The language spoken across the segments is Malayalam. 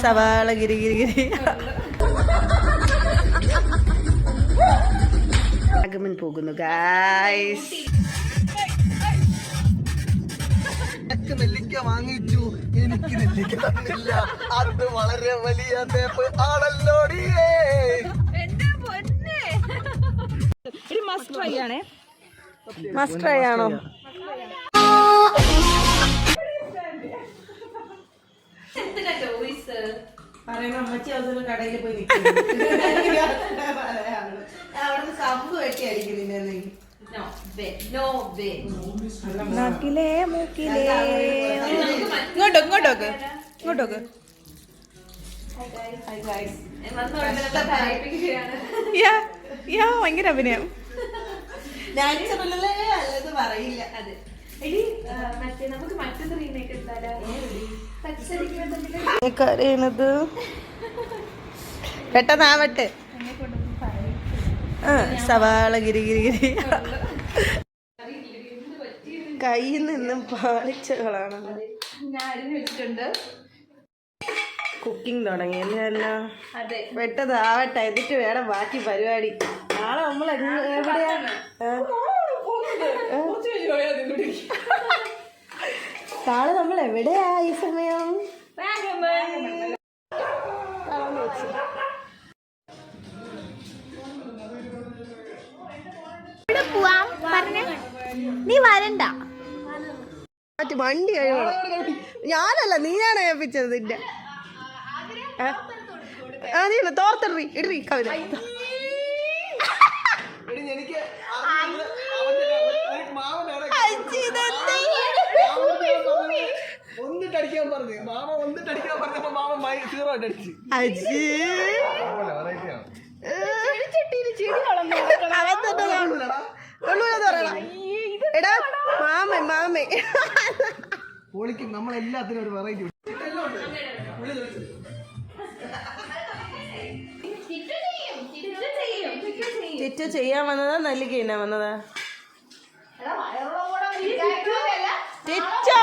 സവാള ഗിരി ഗിരി ഗിരി വാഗമൺ പോകുന്നു ഗായ്സ്. നെല്ലിക്ക വാങ്ങിച്ചു, എനിക്ക് നെല്ലിക്ക തന്നില്ല. അത് വളരെ വലിയ തേപ്പ് ആണല്ലോടിയേ. മസ്റ്റ് ട്രൈ ആണേ. മസ്റ്റ് ട്രൈ ആണോ? അമ്മച്ചി അവസരം കടയിൽ പോയി അവിടുന്ന് സമ്പ് വെട്ടി അടിക്കുന്നില്ലേ? നാക്കിലേ മൂക്കിലേ. ഇങ്ങോട്ടോക്ക് ഭയങ്കര അഭിനയം. അല്ലത് പറയില്ല. കരയണത് പെട്ടെന്നാവട്ടെ. സവാള ഗിരി ഗിരി ഗിരി. കയ്യിൽ നിന്നും പാളിച്ചകളാണ്. കുക്കിംഗ് തുടങ്ങിയല്ലേ? പെട്ടതാവട്ടെ, എന്നിട്ട് വേണം ബാക്കി പരിപാടി. നാളെ നമ്മൾ എവിടെയാ? നാളെ നമ്മൾ എവിടെയാ ഈ സമയം? നീ വരണ്ട. വണ്ടി കഴിയണം. ഞാനല്ല, നീയാണ് ഏൽപ്പിച്ചത്. നിന്റെ നീ തോർത്തിടറി ഇടറി കവിത. ഒന്നിട്ടടിക്കാൻ പറഞ്ഞു മാമ, ഒന്നിട്ടടിക്കാൻ പറഞ്ഞപ്പോ മാമ 0 അടിച്ചു. മാമേ പൊളിക്കും. നമ്മളെല്ലാത്തിനും ഒരു വെറൈറ്റി. ചിറ്റ ചെയ്യാൻ വന്നതാ നെല്ലിക്ക എന്നാ വന്നതാ? ചിറ്റോ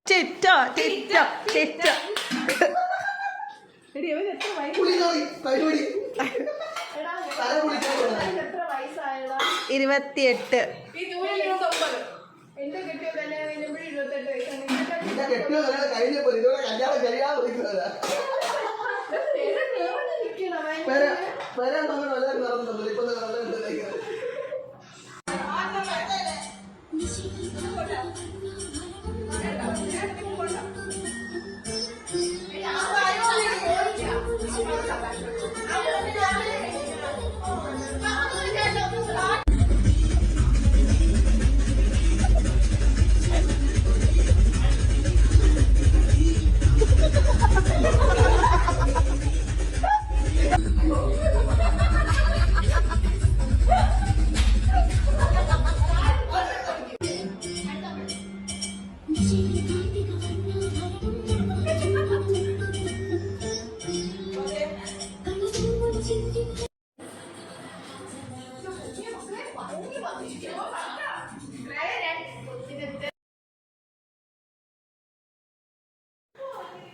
ചിറ്റോ ചിറ്റോ ചിറ്റോ. 28.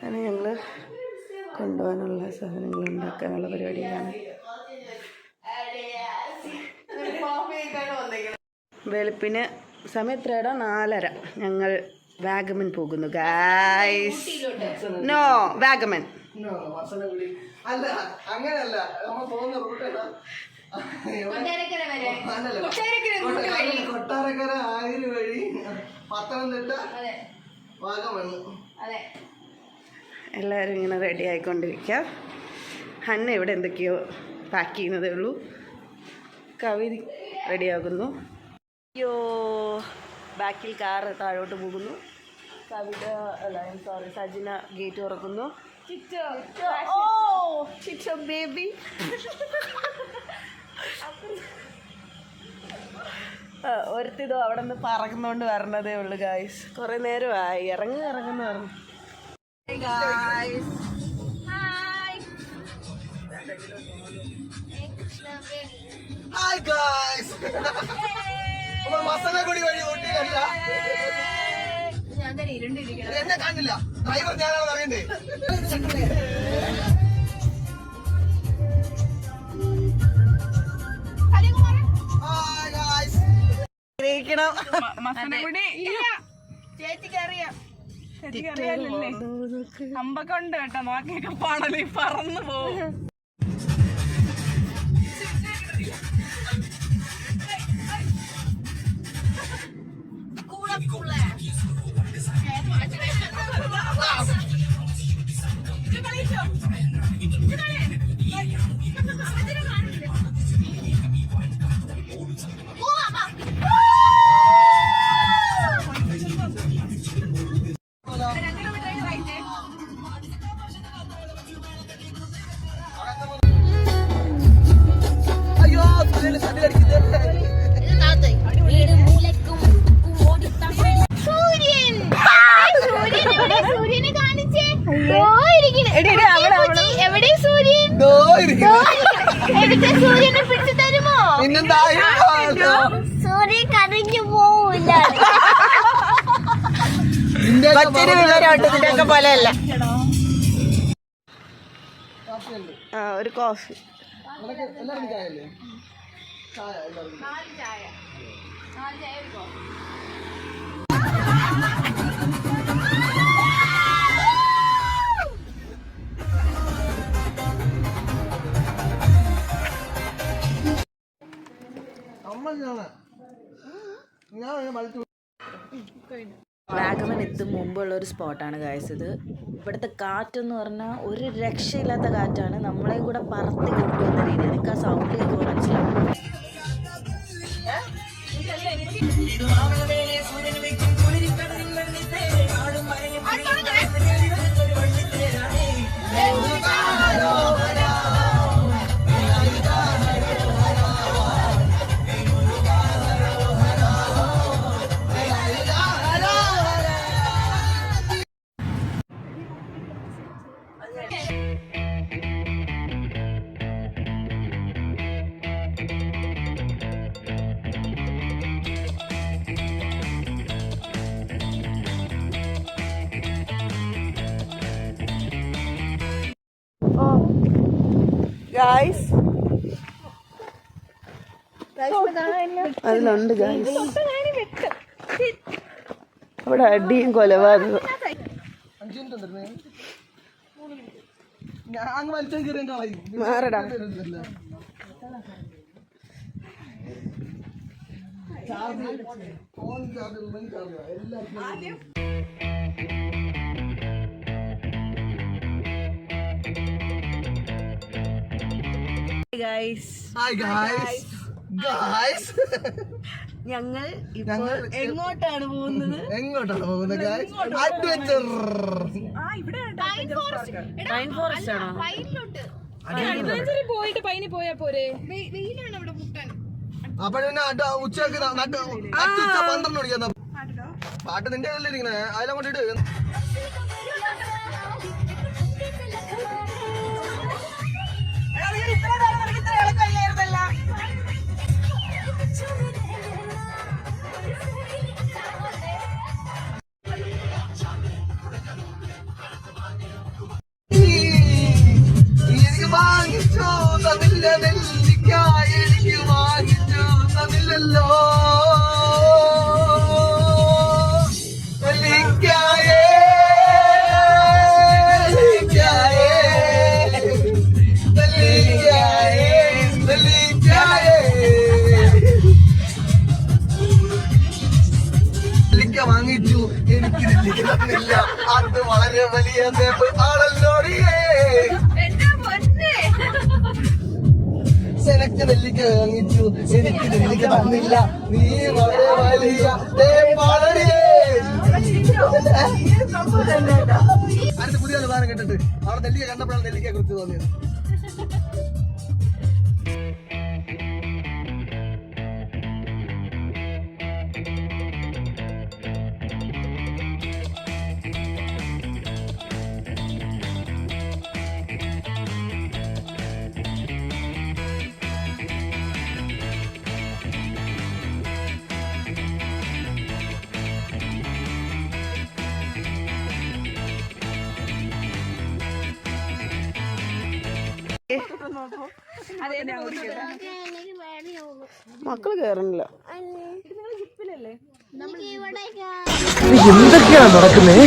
അങ്ങനെ ഞങ്ങൾ കൊണ്ടുപോകാനുള്ള സാധനങ്ങൾ ഉണ്ടാക്കാനുള്ള പരിപാടിയിലാണ്. വെളുപ്പിന് സമയം എത്രയാടാ? 4:30. ഞങ്ങൾ വാഗമൺ പോകുന്നു ഗായ്സ്. നോ വാഗമൺ. അല്ല അങ്ങനെയല്ല, നമ്മൾ പോകുന്ന റൂട്ട് കൊട്ടാരക്കര ആയിരം വഴി പത്തനംതിട്ട വാഗമൺ. എല്ലാവരും ഇങ്ങനെ റെഡി ആയിക്കൊണ്ടിരിക്കുക. ഹന്ന ഇവിടെ എന്തൊക്കെയോ പാക്ക് ചെയ്യുന്നതേ ഉള്ളൂ. കവിത റെഡിയാകുന്നു. അയ്യോ, ബാക്കിൽ കാർ താഴോട്ട് പോകുന്നു. കവിത അല്ല, സോറി, സജിന ഗേറ്റ് തുറക്കുന്നു. ചിറ്റോ ബേബി. ഒരുത്തിതോ അവിടെ നിന്ന് പറക്കുന്നോണ്ട് വരണതേ ഉള്ളു ഗായ്സ്. കുറെ നേരമായി ഇറങ്ങുന്നു പറഞ്ഞു. ഹായ് ഗായ്സ് നമ്മൾ മസനഗുഡി വഴി ഊട്ടിയിലല്ല. എന്നെ കാണില്ല, ഡ്രൈവർ ഞാനാണെന്ന് അറിയണ്ടേ. Hi guys. മസനഗുഡി ചേച്ചിക്ക് അറിയാം. ചേച്ചിക്ക് അറിയാലല്ലേ അമ്പൊക്കെ ഉണ്ട് കേട്ടോ. നോക്കിയൊക്കെ പാടല് പറന്നു പോകും. അയ്യോ കണ്ടിലടിക്കുന്നത്. സൂര്യനെ കാണിച്ചേ. എവിടെ സൂര്യൻ? എടുത്ത സൂര്യനെ പിടിച്ചു തരുമോ? പിന്നെന്താ സൂര്യൻ കറിഞ്ഞു പോവില്ല. ഇതിന്റെയൊക്കെ പോലെയല്ല. ആ ഒരു കോഫി. എല്ലാവർക്കും ചായല്ലേ? ചായ എല്ലാവർക്കും. വാഗമൺ എത്തും മുമ്പുള്ള ഒരു സ്പോട്ടാണ് ഗായ്സ് ഇത്. ഇവിടുത്തെ കാറ്റെന്ന് പറഞ്ഞാൽ ഒരു രക്ഷയില്ലാത്ത കാറ്റാണ്. നമ്മളെയും കൂടെ പറത്തി കൊണ്ടുവന്ന രീതിയാണ്. നിങ്ങൾക്ക് ആ സൗണ്ട് കേൾക്കുമ്പോൾ മനസ്സിലാവും. ഗായ്സ് അതിലുണ്ട് ഗായ്സ്. അവിടെ അടിയും കൊലപാതകം. ഞാൻ വലിച്ചു കയറിയ മാറടാ. ഞങ്ങൾ ഇപ്പോൾ എങ്ങോട്ടാണ് പോകുന്നത്? അഡ്വഞ്ചർ. പൈൻ ഫോറസ്റ്റ് ആണോ? പോയിട്ട് പൈനി പോയാ പോരെ? അപ്പൊ പിന്നെ ഉച്ചക്ക് 12 മണിക്കാ പാട്ട് നിന്റെ കയ്യിലേ ഇരിക്കണേ. അതിലെ കൊണ്ടിട്ട് എനിക്ക് വാങ്ങിച്ചോ തന്നില്ല നെല്ലിക്ക, എനിക്ക് വാങ്ങിച്ചോ തന്നില്ലല്ലോ നെല്ലിക്കായേ നെല്ലിക്കായേ നെല്ലിക്കായേ നെല്ലിക്കായേ. നെല്ലിക്ക വാങ്ങിച്ചു, എനിക്ക് നെല്ലിക്ക തന്നില്ല. അത് വളരെ വലിയ നേപ്പ് ആണല്ലോടിയേ. നിനക്ക് നെല്ലിക്ക വാങ്ങിച്ചു, എനിക്ക് നെല്ലിക്ക തന്നില്ല. നീ വളരെ വലിയ നേപ്പാളടിയേ. അടുത്ത പുതിയ സാധനം കേട്ടിട്ട് അവിടെ നെല്ലിക്ക കണ്ടപ്പോഴാണ് നെല്ലിക്ക കുറിച്ച് തോന്നിയത്. നോക്കൂ അതെന്നെ എനിക്ക് പേടിയുള്ളൂ മക്കള് കയറണില്ല. ജിപ്പിലല്ലേ നമുക്ക് ഇവിടെ എന്തൊക്കെയാണ് നടക്കുന്നേ?